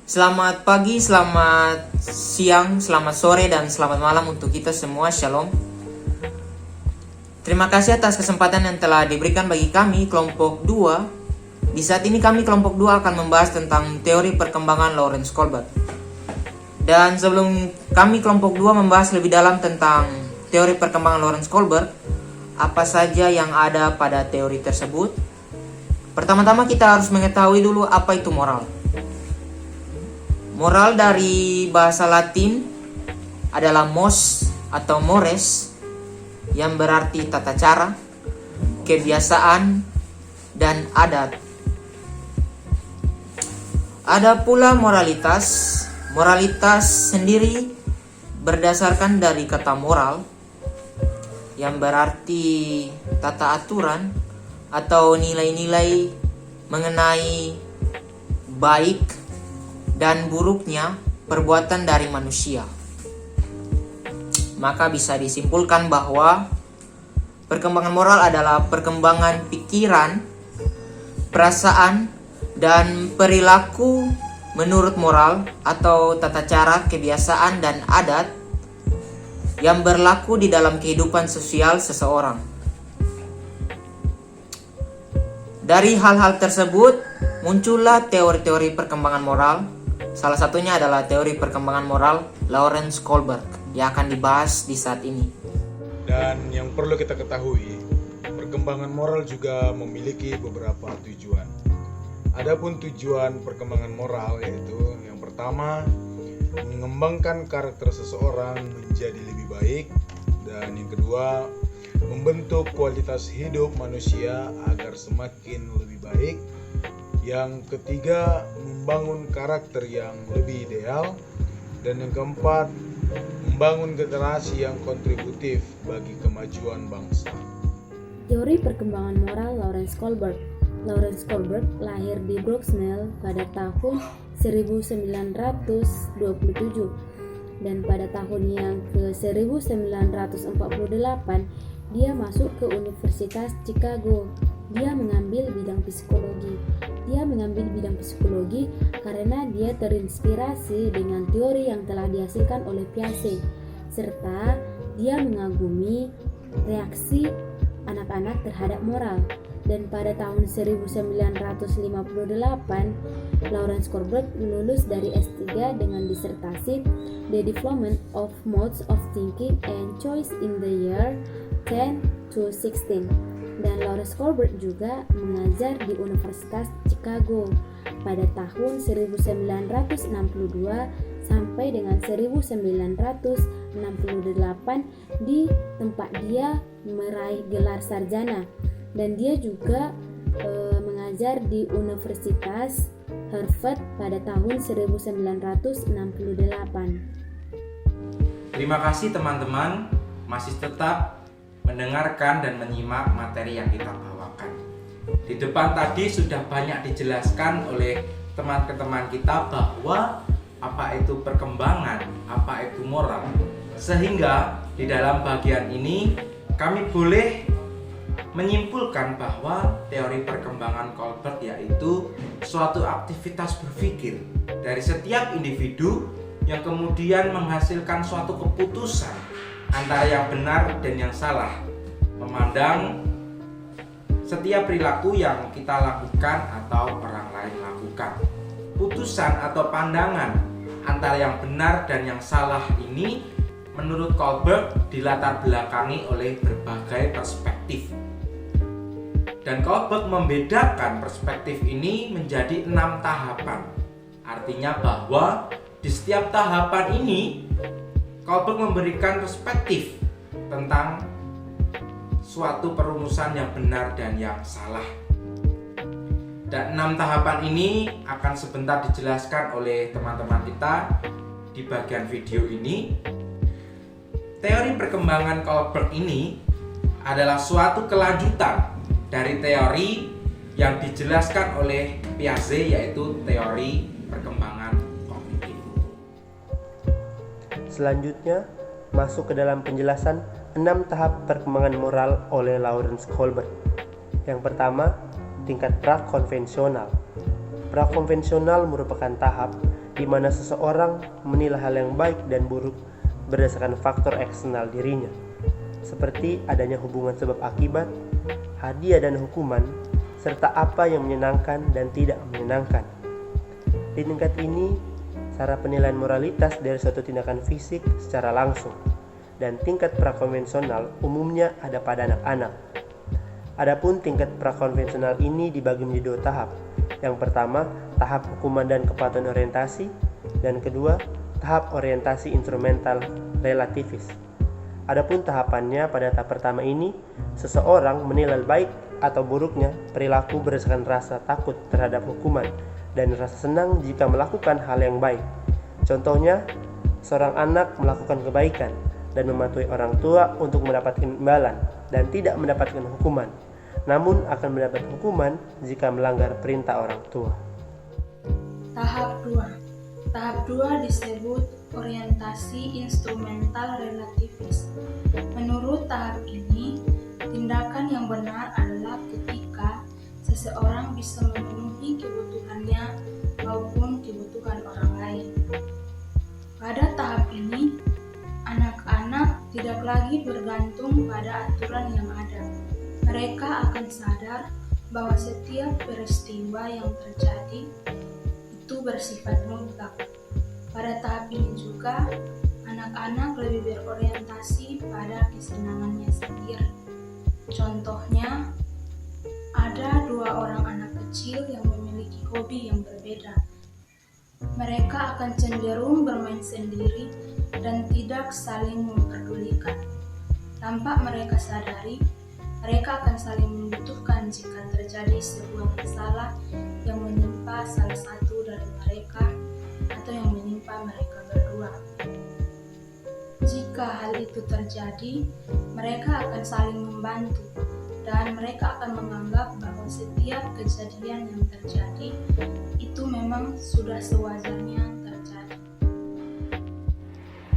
Selamat pagi, selamat siang, selamat sore, dan selamat malam untuk kita semua. Shalom. Terima kasih atas kesempatan yang telah diberikan bagi kami, kelompok 2. Di saat ini kami kelompok 2 akan membahas tentang teori perkembangan Lawrence Kohlberg. Dan sebelum kami kelompok 2 membahas lebih dalam tentang teori perkembangan Lawrence Kohlberg, apa saja yang ada pada teori tersebut, pertama-tama kita harus mengetahui dulu apa itu moral. Moral dari bahasa Latin adalah mos atau mores, yang berarti tata cara, kebiasaan, dan adat. Ada pula moralitas. Moralitas sendiri berdasarkan dari kata moral, yang berarti tata aturan atau nilai-nilai mengenai baik dan buruknya perbuatan dari manusia. Maka bisa disimpulkan bahwa perkembangan moral adalah perkembangan pikiran, perasaan, dan perilaku menurut moral atau tata cara, kebiasaan, dan adat yang berlaku di dalam kehidupan sosial seseorang. Dari hal-hal tersebut muncullah teori-teori perkembangan moral. Salah satunya adalah teori perkembangan moral Lawrence Kohlberg yang akan dibahas di saat ini. Dan yang perlu kita ketahui, perkembangan moral juga memiliki beberapa tujuan. Adapun tujuan perkembangan moral yaitu yang pertama, mengembangkan karakter seseorang menjadi lebih baik, dan yang kedua, membentuk kualitas hidup manusia agar semakin lebih baik. Yang ketiga, membangun karakter yang lebih ideal. Dan yang keempat, membangun generasi yang kontributif bagi kemajuan bangsa. Teori perkembangan moral Lawrence Kohlberg. Lawrence Kohlberg lahir di Bruxelles pada tahun 1927 dan pada tahun yang ke-1948 dia masuk ke Universitas Chicago. Dia mengambil bidang psikologi. Dia mengambil bidang psikologi karena dia terinspirasi dengan teori yang telah dihasilkan oleh Piaget, serta dia mengagumi reaksi anak-anak terhadap moral. Dan pada tahun 1958, Lawrence Kohlberg lulus dari S3 dengan disertasi The Development of Modes of Thinking and Choice in the Year 10 to 16. Dan Lawrence Kohlberg juga mengajar di Universitas Chicago pada tahun 1962 sampai dengan 1968 di tempat dia meraih gelar sarjana. Dan dia juga mengajar di Universitas Harvard pada tahun 1968. Terima kasih teman-teman masih tetap mendengarkan dan menyimak materi yang kita bawakan. Di depan tadi sudah banyak dijelaskan oleh teman-teman kita bahwa apa itu perkembangan, apa itu moral. Sehingga di dalam bagian ini kami boleh menyimpulkan bahwa teori perkembangan Kohlberg yaitu suatu aktivitas berpikir dari setiap individu yang kemudian menghasilkan suatu keputusan antara yang benar dan yang salah, memandang setiap perilaku yang kita lakukan atau orang lain lakukan. Putusan atau pandangan antara yang benar dan yang salah ini menurut Kohlberg dilatar belakangi oleh berbagai perspektif. Dan Kohlberg membedakan perspektif ini menjadi 6 tahapan. Artinya bahwa di setiap tahapan ini Kohlberg memberikan perspektif tentang suatu perumusan yang benar dan yang salah. Dan 6 tahapan ini akan sebentar dijelaskan oleh teman-teman kita di bagian video ini. Teori perkembangan Kohlberg ini adalah suatu kelanjutan dari teori yang dijelaskan oleh Piaget, yaitu teori perkembangan kognitif. Selanjutnya, masuk ke dalam penjelasan 6 tahap perkembangan moral oleh Lawrence Kohlberg. Yang pertama, tingkat prakonvensional. Prakonvensional merupakan tahap di mana seseorang menilai hal yang baik dan buruk berdasarkan faktor eksternal dirinya, seperti adanya hubungan sebab akibat, hadiah dan hukuman, serta apa yang menyenangkan dan tidak menyenangkan. Di tingkat ini, cara penilaian moralitas dari suatu tindakan fisik secara langsung, dan tingkat prakonvensional umumnya ada pada anak-anak. Adapun tingkat prakonvensional ini dibagi menjadi 2 tahap. Yang pertama, tahap hukuman dan kepatuhan orientasi, dan kedua, tahap orientasi instrumental relativis. Adapun tahapannya pada tahap pertama ini, seseorang menilai baik atau buruknya perilaku berdasarkan rasa takut terhadap hukuman dan rasa senang jika melakukan hal yang baik. Contohnya, seorang anak melakukan kebaikan dan mematuhi orang tua untuk mendapatkan imbalan dan tidak mendapatkan hukuman, namun akan mendapat hukuman jika melanggar perintah orang tua. Tahap 2. Tahap 2 disebut orientasi instrumental relativis. Menurut tahap ini, tindakan yang benar adalah ketika seseorang bisa memenuhi kebutuhannya maupun kebutuhan orang lain. Pada tahap ini, anak-anak tidak lagi bergantung pada aturan yang ada. Mereka akan sadar bahwa setiap peristiwa yang terjadi itu bersifat mutlak. Pada tahap ini juga, anak-anak lebih berorientasi pada kesenangannya sendiri. Contohnya, ada 2 orang anak kecil yang memiliki hobi yang berbeda. Mereka akan cenderung bermain sendiri dan tidak saling memperdulikan. Tanpa mereka sadari, mereka akan saling membutuhkan jika terjadi sebuah masalah yang menimpa salah satu dari mereka atau yang menimpa mereka berdua. Jika hal itu terjadi, mereka akan saling membantu dan mereka akan menganggap bahwa setiap kejadian yang terjadi itu memang sudah sewajarnya terjadi.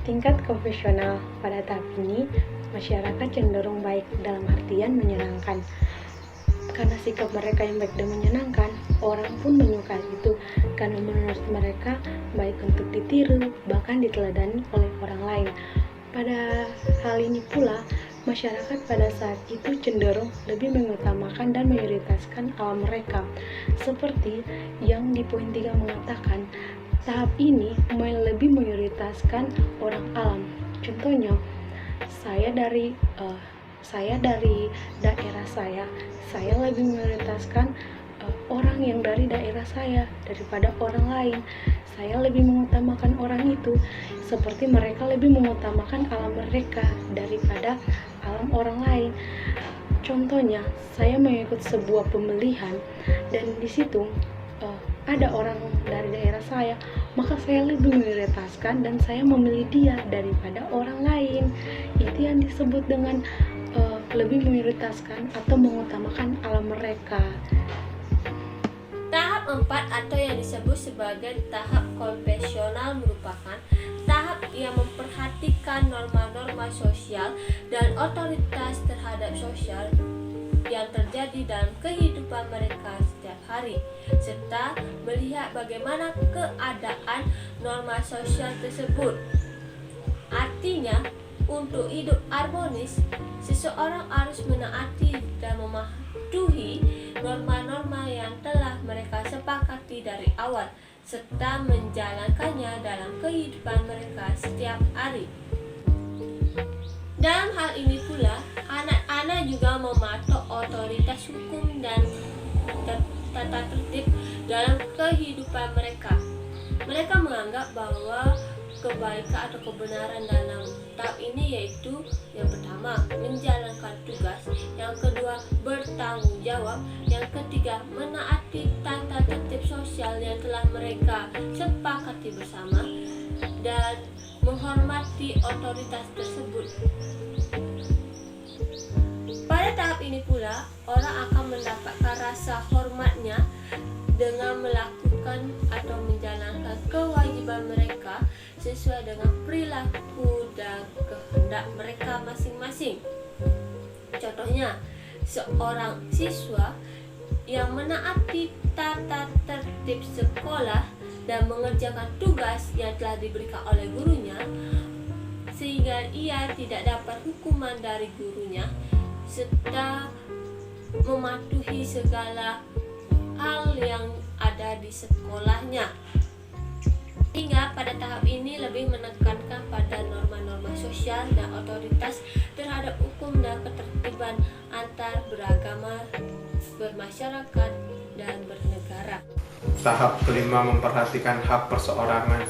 Tingkat konvensional pada tahap ini, masyarakat cenderung baik dalam artian menyenangkan. Karena sikap mereka yang baik dan menyenangkan, orang pun menyukai itu karena menurut mereka baik untuk ditiru, bahkan diteladani oleh orang lain. Pada hal ini pula, masyarakat pada saat itu cenderung lebih mengutamakan dan mayoritaskan alam mereka. Seperti yang di poin 3 mengatakan, tahap ini lebih mayoritaskan orang alam. Contohnya, saya dari daerah saya lebih memprioritaskan orang yang dari daerah saya daripada orang lain. Saya lebih mengutamakan orang itu, seperti mereka lebih mengutamakan alam mereka daripada alam orang lain. Contohnya, saya mengikut sebuah pemilihan dan di situ ada orang dari daerah saya, maka saya lebih memprioritaskan dan saya memilih dia daripada orang lain. Itu yang disebut dengan lebih memprioritaskan atau mengutamakan alam mereka. Tahap 4 atau yang disebut sebagai tahap konvensional merupakan tahap yang memperhatikan norma-norma sosial dan otoritas terhadap sosial yang terjadi dalam kehidupan mereka setiap hari, serta melihat bagaimana keadaan norma sosial tersebut. Artinya, untuk hidup harmonis, seseorang harus menaati dan mematuhi norma-norma yang telah mereka sepakati dari awal, serta menjalankannya dalam kehidupan mereka setiap hari. Dalam hal ini pula, anak-anak juga mematok otoritas hukum dan tata tertib dalam kehidupan mereka. Mereka menganggap bahwa kebaikan atau kebenaran dalam tahap ini yaitu yang pertama, menjalankan tugas, yang kedua, bertanggung jawab, yang ketiga, menaati tata tertib sosial yang telah mereka sepakati bersama, dan menghormati otoritas tersebut. Pada tahap ini pula, orang akan mendapatkan rasa hormatnya dengan melakukan atau menjalankan kewajiban mereka sesuai dengan perilaku dan kehendak mereka masing-masing. Contohnya, seorang siswa yang menaati tata tertib sekolah dan mengerjakan tugas yang telah diberikan oleh gurunya, sehingga ia tidak dapat hukuman dari gurunya, serta mematuhi segala hal yang ada di sekolahnya. Hingga pada tahap ini lebih menekankan pada norma-norma sosial dan otoritas terhadap hukum dan ketertiban antar beragama, bermasyarakat, dan bernegara. Tahap kelima memperhatikan hak perseorangan.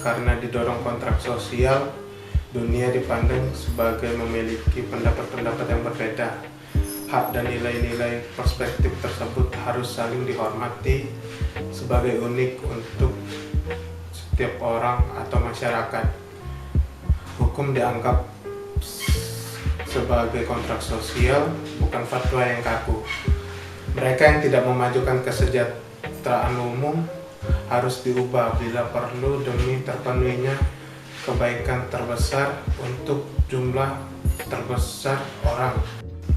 Karena didorong kontrak sosial, dunia dipandang sebagai memiliki pendapat-pendapat yang berbeda. Hak dan nilai-nilai perspektif tersebut harus saling dihormati sebagai unik untuk setiap orang atau masyarakat. Hukum dianggap sebagai kontrak sosial, bukan fatwa yang kaku. Mereka yang tidak memajukan kesejahteraan umum harus diubah bila perlu demi terpenuhinya kebaikan terbesar untuk jumlah terbesar orang.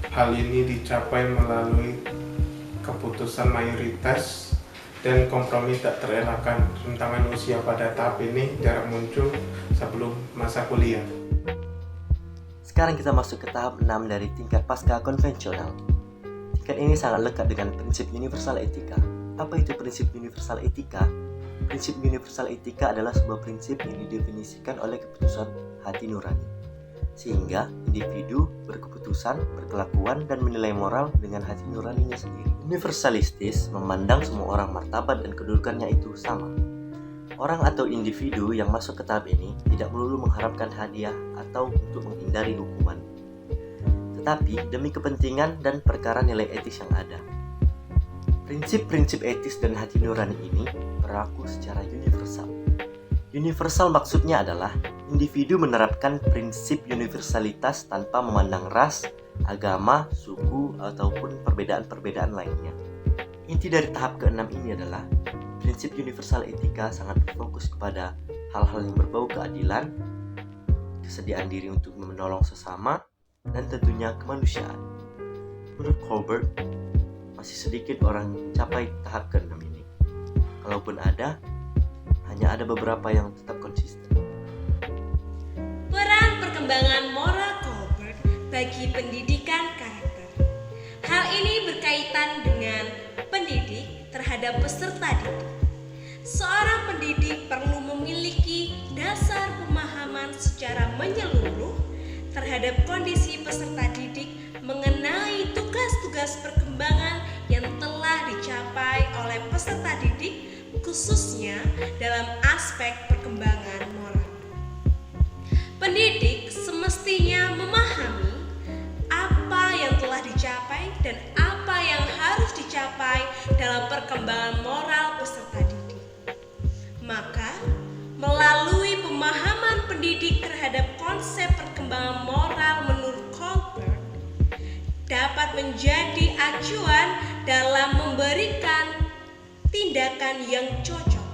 Hal ini dicapai melalui keputusan mayoritas dan kompromi tak terelakkan. Rentangan usia pada tahap ini jarang muncul sebelum masa kuliah. Sekarang kita masuk ke tahap 6 dari tingkat pasca konvensional. Tingkat ini sangat lekat dengan prinsip universal etika. Apa itu prinsip universal etika? Prinsip universal etika adalah sebuah prinsip yang didefinisikan oleh keputusan hati nurani, sehingga individu berkeputusan, berkelakuan, dan menilai moral dengan hati nuraninya sendiri. Universalistis memandang semua orang martabat dan kedudukannya itu sama. Orang atau individu yang masuk ke tahap ini tidak melulu mengharapkan hadiah atau untuk menghindari hukuman, tetapi demi kepentingan dan perkara nilai etis yang ada. Prinsip-prinsip etis dan hati nurani ini berlaku secara universal. Universal maksudnya adalah individu menerapkan prinsip universalitas tanpa memandang ras, agama, suku, ataupun perbedaan-perbedaan lainnya. Inti dari tahap ke-6 ini adalah prinsip universal etika sangat berfokus kepada hal-hal yang berbau keadilan, kesediaan diri untuk menolong sesama, dan tentunya kemanusiaan. Menurut Colbert, masih sedikit orang mencapai tahap ke-6 ini. Kalaupun ada, hanya ada beberapa yang tetap konsisten. Peran perkembangan moral Colbert bagi pendidikan karakter. Hal ini berkaitan dengan pendidik terhadap peserta didik. Seorang pendidik perlu memiliki dasar pemahaman secara menyeluruh terhadap kondisi peserta didik mengenai tugas-tugas perkembangan yang telah dicapai oleh peserta didik, khususnya dalam aspek perkembangan moral. Pendidik semestinya memahami apa yang telah dicapai dan apa yang harus dicapai dalam perkembangan moral peserta didik. Maka, melalui pemahaman pendidik terhadap konsep perkembangan moral menurut Colbert dapat menjadi acuan dalam memberikan tindakan yang cocok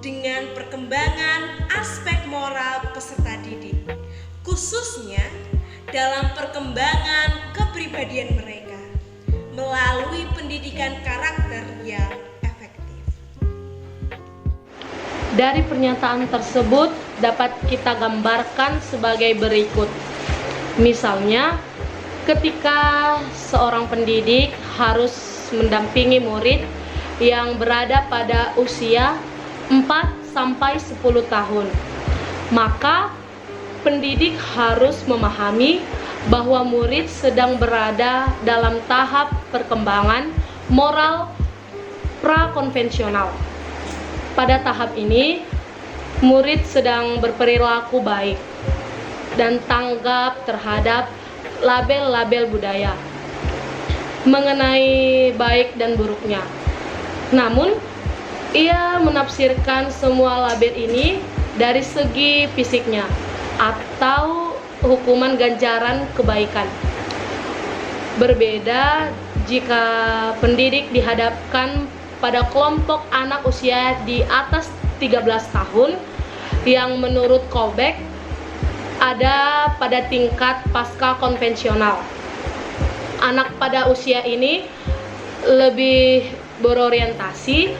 dengan perkembangan aspek moral peserta didik, khususnya dalam perkembangan kepribadian mereka melalui pendidikan karakter yang efektif. Dari pernyataan tersebut dapat kita gambarkan sebagai berikut. Misalnya, ketika seorang pendidik harus mendampingi murid yang berada pada usia 4-10 tahun, maka pendidik harus memahami bahwa murid sedang berada dalam tahap perkembangan moral prakonvensional. Pada tahap ini, murid sedang berperilaku baik dan tanggap terhadap label-label budaya mengenai baik dan buruknya. Namun, ia menafsirkan semua label ini dari segi fisiknya atau hukuman ganjaran kebaikan. Berbeda jika pendidik dihadapkan pada kelompok anak usia di atas 13 tahun yang menurut Colbert ada pada tingkat pasca konvensional. Anak pada usia ini lebih berorientasi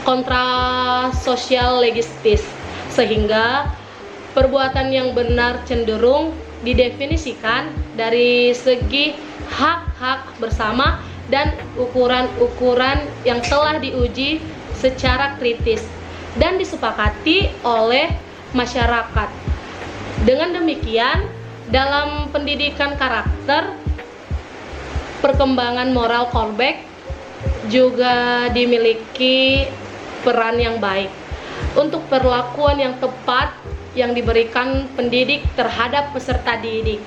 kontrasosial legistis, sehingga perbuatan yang benar cenderung didefinisikan dari segi hak-hak bersama dan ukuran-ukuran yang telah diuji secara kritis dan disepakati oleh masyarakat. Dengan demikian, dalam pendidikan karakter, perkembangan moral callback juga dimiliki peran yang baik untuk perlakuan yang tepat yang diberikan pendidik terhadap peserta didik.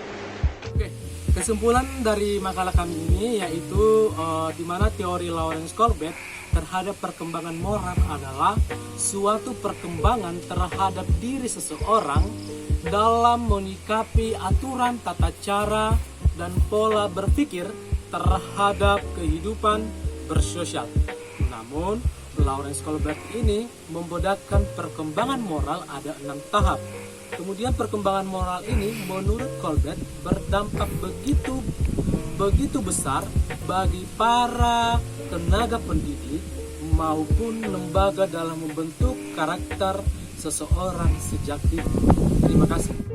Oke, kesimpulan dari makalah kami ini yaitu di mana teori Lawrence Corbett terhadap perkembangan moral adalah suatu perkembangan terhadap diri seseorang dalam menyikapi aturan tata cara dan pola berpikir terhadap kehidupan bersosial. Namun, Lawrence Corbett ini membedakan perkembangan moral ada 6 tahap. Kemudian perkembangan moral ini menurut Corbett berdampak begitu besar bagi para tenaga pendidik maupun lembaga dalam membentuk karakter seseorang sejak dini. Terima kasih.